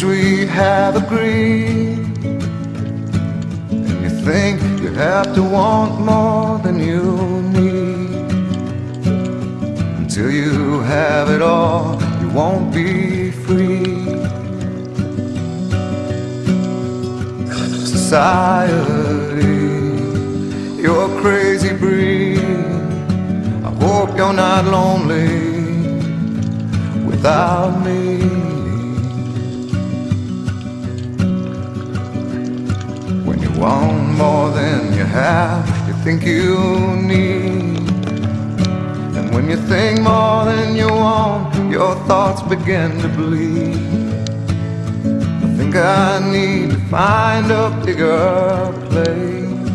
which we have agreed. And you think you have to want more than you need. Until you have it all, you won't be free. Society, you're a crazy breed. I hope you're not lonely without me. When you want more than you have, you think you need. And when you think more than you want, your thoughts begin to bleed. I think I need to find a bigger place.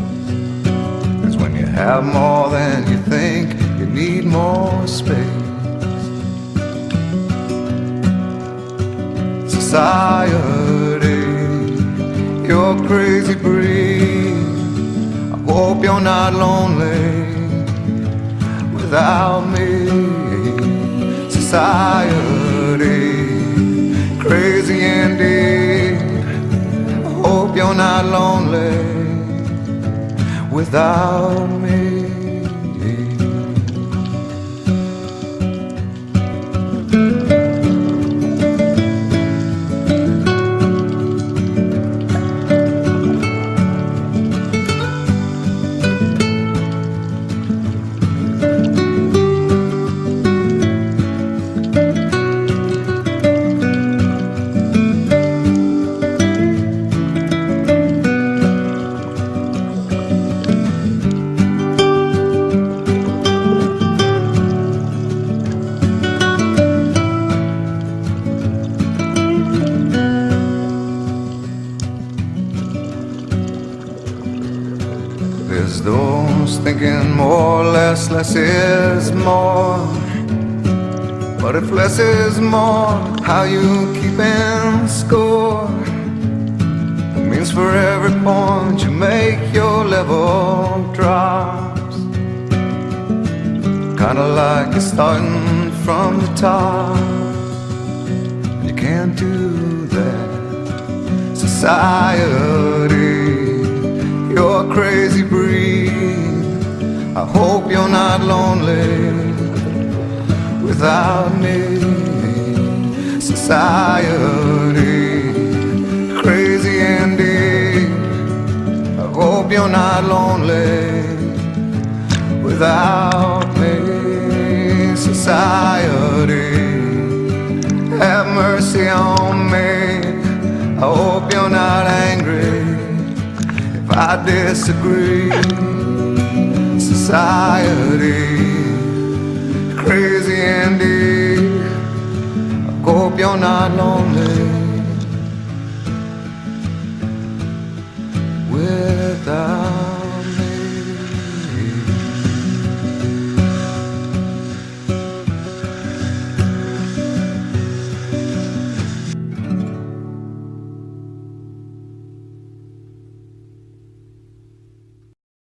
'Cause when you have more than you think, you need more space. Society, you're a crazy breed. I hope you're not lonely without me. Society, crazy indeed. I hope you're not lonely without me. There's those thinking more or less is more. But if less is more, how you keeping score? It means for every point you make, your level drops. Kinda like you're starting from the top. You can't do that. Society, you're a crazy breed. I hope you're not lonely without me. Society, crazy indeed. I hope you're not lonely without me. Society, have mercy on me. I hope you're not angry if I disagree. Society, crazy indeed. I hope you're not lonely